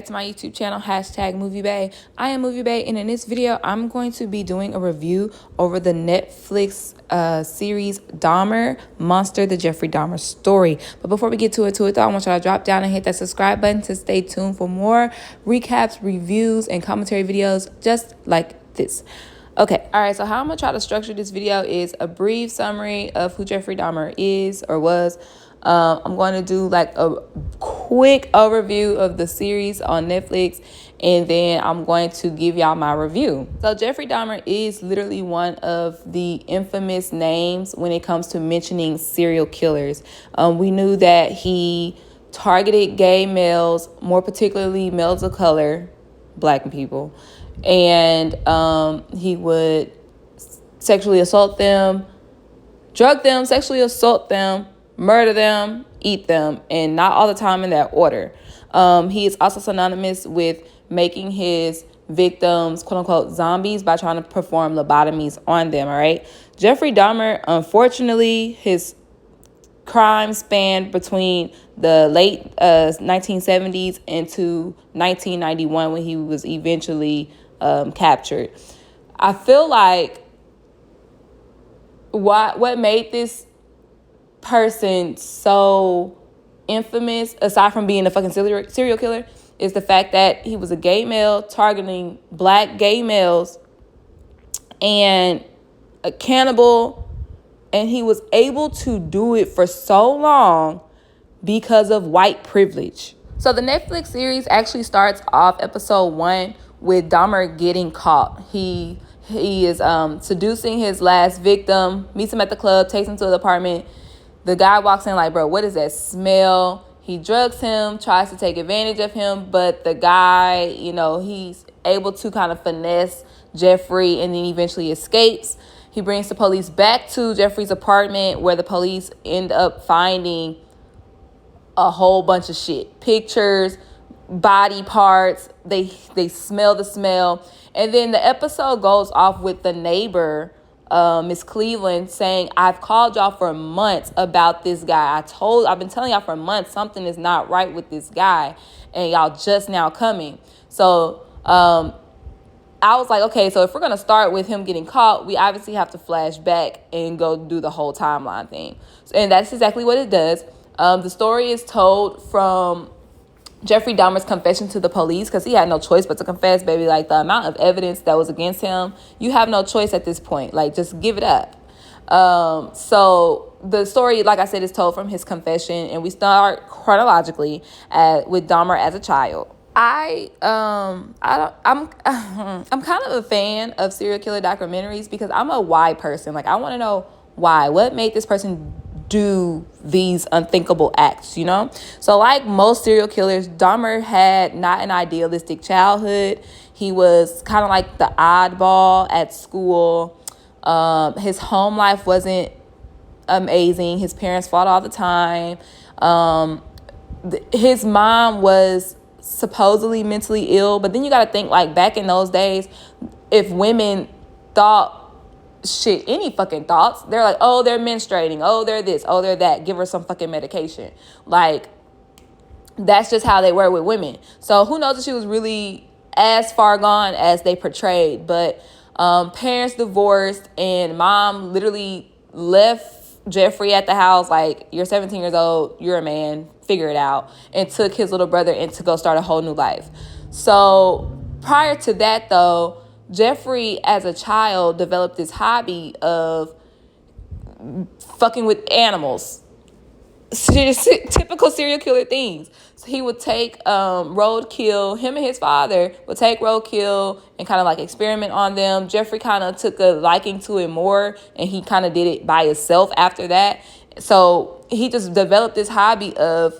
back to my YouTube channel, #MovieBay. I am MovieBay, and in this video, I'm going to be doing a review over the Netflix series Dahmer, Monster, the Jeffrey Dahmer story. But before we get to it, though, I want y'all to drop down and hit that subscribe button to stay tuned for more recaps, reviews, and commentary videos just like this. Okay, all right, so how I'm going to try to structure this video is a brief summary of who Jeffrey Dahmer is or was. I'm going to do like a quick overview of the series on Netflix, and then I'm going to give y'all my review. So Jeffrey Dahmer is literally one of the infamous names when it comes to mentioning serial killers. We knew that he targeted gay males, more particularly males of color, Black people, and he would sexually assault them, drug them, sexually assault them, murder them, eat them, and not all the time in that order. He is also synonymous with making his victims, quote unquote, zombies by trying to perform lobotomies on them, all right? Jeffrey Dahmer, unfortunately, his crime spanned between the late 1970s into 1991 when he was eventually captured. I feel like what made this person so infamous, aside from being a fucking serial killer, is the fact that he was a gay male targeting Black gay males and a cannibal, and he was able to do it for so long because of white privilege. So the Netflix series actually starts off episode 1 with Dahmer getting caught. He is seducing his last victim, meets him at the club, takes him to the apartment. The guy walks in like, bro, what is that smell? He drugs him, tries to take advantage of him, but the guy, he's able to kind of finesse Jeffrey and then eventually escapes. He brings the police back to Jeffrey's apartment, where the police end up finding a whole bunch of shit. Pictures, body parts, they smell the smell. And then the episode goes off with the neighbor, Miss Cleveland, saying, I've called y'all for months about this guy. I've been telling y'all for months something is not right with this guy, and y'all just now coming. So I was like, okay, so if we're going to start with him getting caught, we obviously have to flash back and go do the whole timeline thing. And that's exactly what it does. The story is told from Jeffrey Dahmer's confession to the police, because he had no choice but to confess, baby. Like, the amount of evidence that was against him, you have no choice at this point. Like, just give it up. So the story, like I said, is told from his confession, and we start chronologically with Dahmer as a child. I'm kind of a fan of serial killer documentaries because I'm a why person. Like, I want to know why. What made this person do these unthinkable acts, So like most serial killers, Dahmer had not an idealistic childhood. He was kind of like the oddball at school. His home life wasn't amazing. His parents fought all the time. His mom was supposedly mentally ill, but then you got to think, like, back in those days, if women thought shit, any fucking thoughts, they're like, oh, they're menstruating, oh, they're this, oh, they're that, give her some fucking medication. Like, that's just how they were with women. So who knows if she was really as far gone as they portrayed. But parents divorced, and mom literally left Jeffrey at the house like, you're 17 years old, you're a man, figure it out, and took his little brother in to go start a whole new life. So prior to that, though, Jeffrey, as a child, developed this hobby of fucking with animals. Typical serial killer things. So he would take roadkill. Him and his father would take roadkill and kind of like experiment on them. Jeffrey kind of took a liking to it more, and he kind of did it by himself after that. So he just developed this hobby of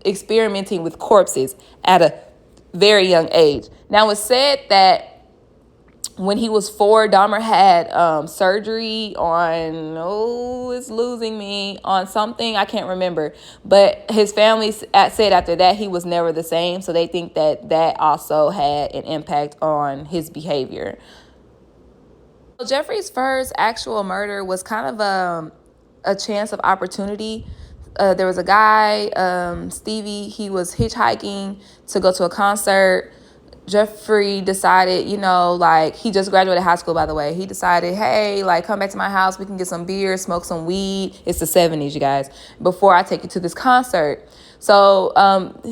experimenting with corpses at a very young age. Now, it's said that when he was 4, Dahmer had surgery on something. I can't remember. But his family said after that he was never the same. So they think that also had an impact on his behavior. Jeffrey's first actual murder was kind of a chance of opportunity. there was a guy, Stevie. He was hitchhiking to go to a concert. Jeffrey decided, like, he just graduated high school, by the way. He decided, hey, like, come back to my house. We can get some beer, smoke some weed. It's the 70s, you guys, before I take you to this concert. So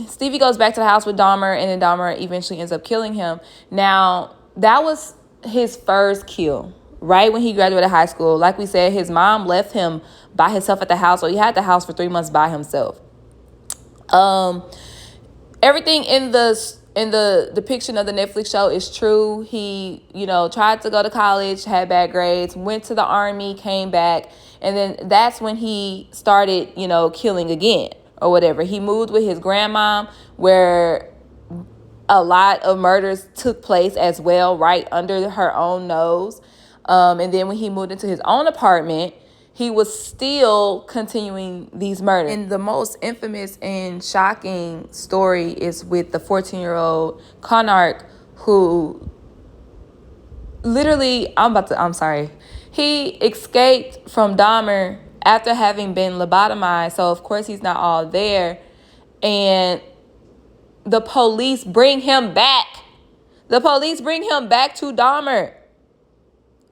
Stevie goes back to the house with Dahmer, and then Dahmer eventually ends up killing him. Now, that was his first kill, right when he graduated high school. Like we said, his mom left him by himself at the house, so he had the house for 3 months by himself. Everything in the depiction of the Netflix show is true. He, tried to go to college, had bad grades, went to the army, came back, and then that's when he started, killing again or whatever. He moved with his grandmom, where a lot of murders took place as well, right under her own nose. And then when he moved into his own apartment, he was still continuing these murders. And the most infamous and shocking story is with the 14-year-old Konark, who literally, he escaped from Dahmer after having been lobotomized. So, of course, he's not all there. And the police bring him back. The police bring him back to Dahmer.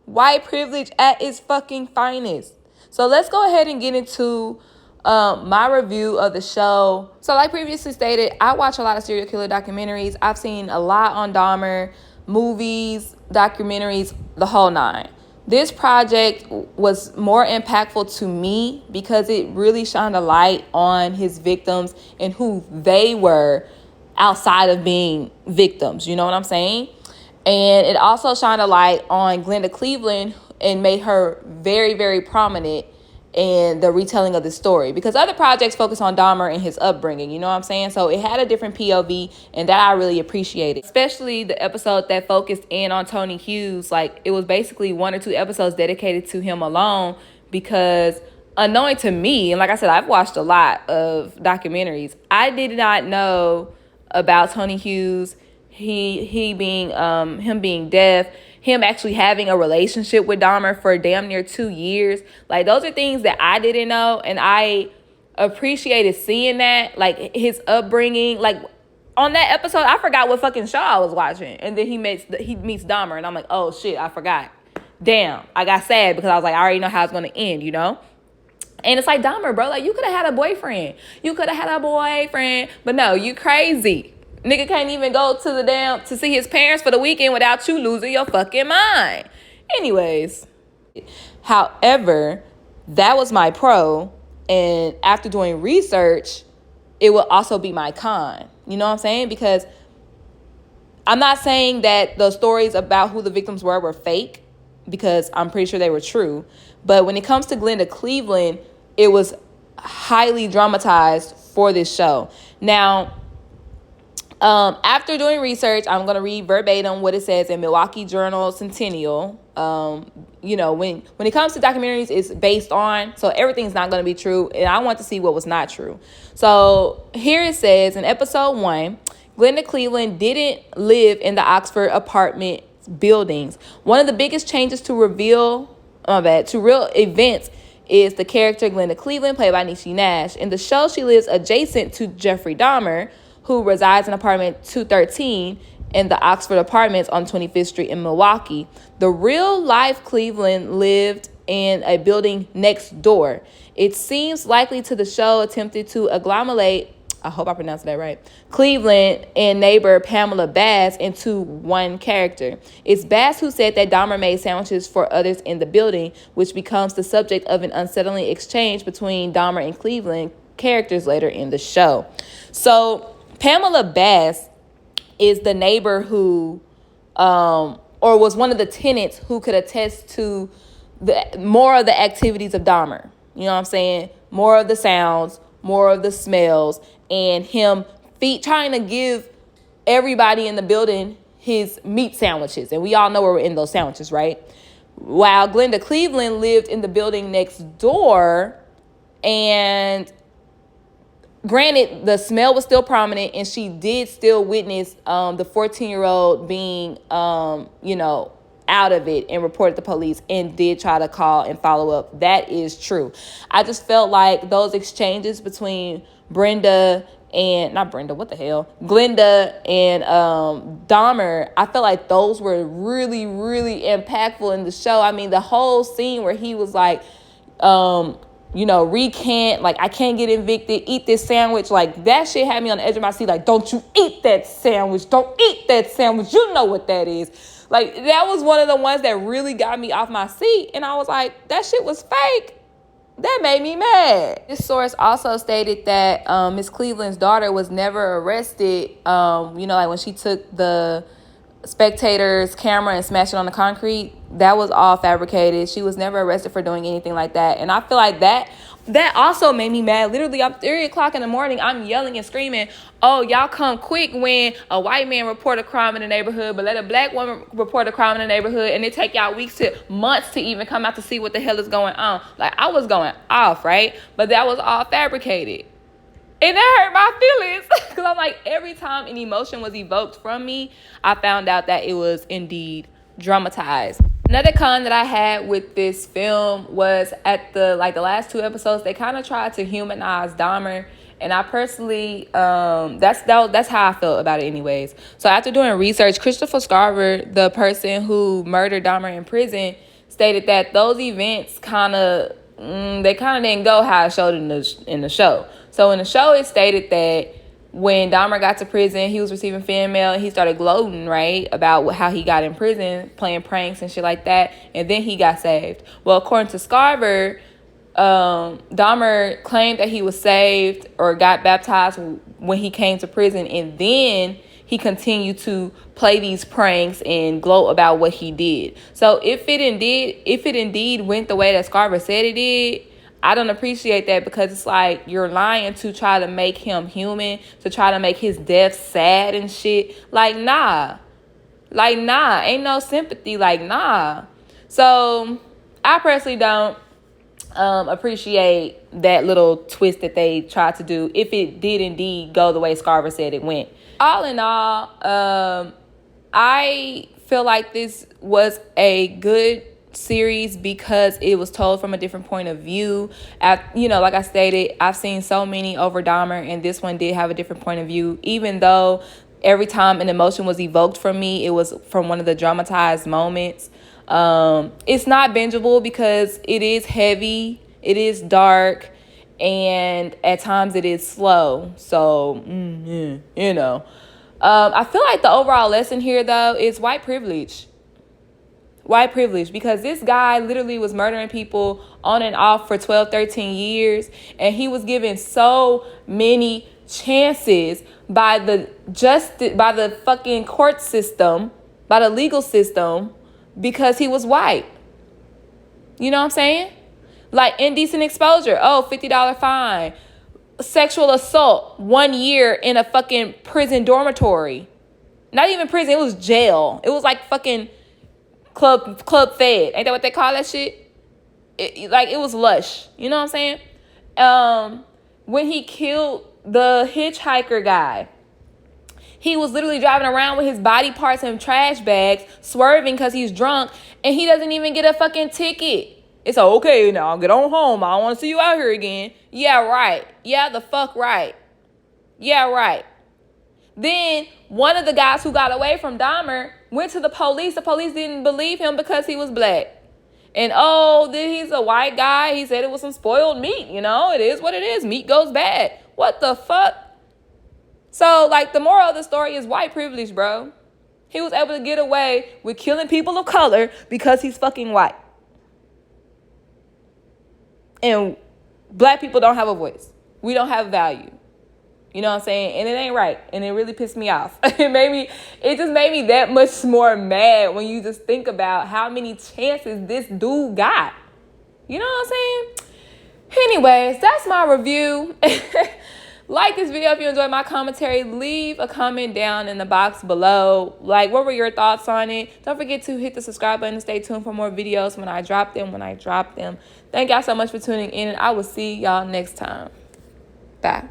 White privilege at its fucking finest. So let's go ahead and get into my review of the show. So like previously stated, I watch a lot of serial killer documentaries. I've seen a lot on Dahmer, movies, documentaries, the whole nine. This project was more impactful to me because it really shined a light on his victims and who they were outside of being victims. You know what I'm saying? And it also shined a light on Glenda Cleveland and made her very, very prominent in the retelling of the story. Because other projects focus on Dahmer and his upbringing, you know what I'm saying? So it had a different POV, and that I really appreciated. Especially the episode that focused in on Tony Hughes. Like, it was basically 1 or 2 episodes dedicated to him alone, because unknowing to me, and like I said, I've watched a lot of documentaries, I did not know about Tony Hughes, he being him being deaf, him actually having a relationship with Dahmer for damn near 2 years. Like, those are things that I didn't know, and I appreciated seeing that, like his upbringing. Like, on that episode, I forgot what fucking show I was watching, and then he meets Dahmer, and I'm like, oh shit, I forgot. Damn, I got sad because I was like, I already know how it's gonna end, And it's like, Dahmer, bro, like, you could have had a boyfriend. But no, you crazy. Nigga can't even go to see his parents for the weekend without you losing your fucking mind. Anyways, however, that was my pro. And after doing research, it will also be my con. You know what I'm saying? Because I'm not saying that the stories about who the victims were fake, because I'm pretty sure they were true. But when it comes to Glenda Cleveland, it was highly dramatized for this show. Now, after doing research, I'm going to read verbatim what it says in Milwaukee Journal Centennial. When it comes to documentaries, it's based on, so everything's not going to be true. And I want to see what was not true. So here it says in episode 1, Glenda Cleveland didn't live in the Oxford apartment buildings. One of the biggest changes to real events is the character Glenda Cleveland, played by Niecy Nash. In the show, she lives adjacent to Jeffrey Dahmer, who resides in apartment 213 in the Oxford Apartments on 25th Street in Milwaukee. The real-life Cleveland lived in a building next door. It seems likely to the show attempted to agglomerate, I hope I pronounced that right, Cleveland and neighbor Pamela Bass into one character. It's Bass who said that Dahmer made sandwiches for others in the building, which becomes the subject of an unsettling exchange between Dahmer and Cleveland characters later in the show. So Pamela Bass is the neighbor who, or was one of the tenants who could attest to more of the activities of Dahmer. You know what I'm saying? More of the sounds, more of the smells, and him trying to give everybody in the building his meat sandwiches. And we all know where we're in those sandwiches, right? While Glenda Cleveland lived in the building next door, and granted, the smell was still prominent, and she did still witness the 14-year-old being, out of it and reported the police and did try to call and follow up. That is true. I just felt like those exchanges between Glenda and Dahmer, I felt like those were really, really impactful in the show. I mean, the whole scene where he was like, recant, like, I can't get evicted, eat this sandwich, like, that shit had me on the edge of my seat, like, don't you eat that sandwich, don't eat that sandwich, you know what that is. Like, that was one of the ones that really got me off my seat, and I was like, that shit was fake. That made me mad. This source also stated that Miss Cleveland's daughter was never arrested, like when she took the spectator's camera and smashed it on the concrete. That was all fabricated. She was never arrested for doing anything like that. And I feel like that also made me mad. Literally, I'm 3 o'clock in the morning, I'm yelling and screaming, oh, y'all come quick when a white man report a crime in the neighborhood, but let a black woman report a crime in the neighborhood, and it take y'all weeks to months to even come out to see what the hell is going on. Like, I was going off, right? But that was all fabricated. And that hurt my feelings because I'm like, every time an emotion was evoked from me, I found out that it was indeed dramatized. Another con that I had with this film was at the last 2 episodes, they kind of tried to humanize Dahmer. And I personally, that's how I felt about it anyways. So after doing research, Christopher Scarver, the person who murdered Dahmer in prison, stated that those events kind of didn't go how it showed in the show. So in the show, it stated that when Dahmer got to prison, he was receiving fan mail and he started gloating, right, about how he got in prison, playing pranks and shit like that. And then he got saved. Well, according to Scarver, Dahmer claimed that he was saved or got baptized when he came to prison. And then he continued to play these pranks and gloat about what he did. So if it indeed went the way that Scarver said it did, I don't appreciate that, because it's like you're lying to try to make him human, to try to make his death sad and shit. Like, nah. Ain't no sympathy. Like, nah. So I personally don't appreciate that little twist that they tried to do, if it did indeed go the way Scarver said it went. All in all, I feel like this was a good series because it was told from a different point of view. Like I stated, I've seen so many over Dahmer, and this one did have a different point of view, even though every time an emotion was evoked from me, it was from one of the dramatized moments. It's not bingeable because it is heavy, it is dark, and at times it is slow. So, I feel like the overall lesson here, though, is white privilege. White privilege, because this guy literally was murdering people on and off for 12, 13 years, and he was given so many chances by the fucking court system, by the legal system, because he was white. You know what I'm saying? Like indecent exposure, $50 fine. Sexual assault, 1 year in a fucking prison dormitory. Not even prison, it was jail. It was like fucking Club Fed. Ain't that what they call that shit? It was lush. You know what I'm saying? When he killed the hitchhiker guy, he was literally driving around with his body parts in trash bags, swerving because he's drunk, and he doesn't even get a fucking ticket. It's like, okay, now get on home. I don't want to see you out here again. Yeah, right. Yeah, the fuck right. Yeah, right. Then one of the guys who got away from Dahmer went to the police. The police didn't believe him because he was black. And then he's a white guy. He said it was some spoiled meat. It is what it is. Meat goes bad. What the fuck? So, the moral of the story is white privilege, bro. He was able to get away with killing people of color because he's fucking white. And black people don't have a voice. We don't have value. You know what I'm saying? And it ain't right. And it really pissed me off. It just made me that much more mad when you just think about how many chances this dude got. You know what I'm saying? Anyways, that's my review. Like this video if you enjoyed my commentary. Leave a comment down in the box below. What were your thoughts on it? Don't forget to hit the subscribe button and stay tuned for more videos when I drop them. Thank y'all so much for tuning in, and I will see y'all next time. Bye.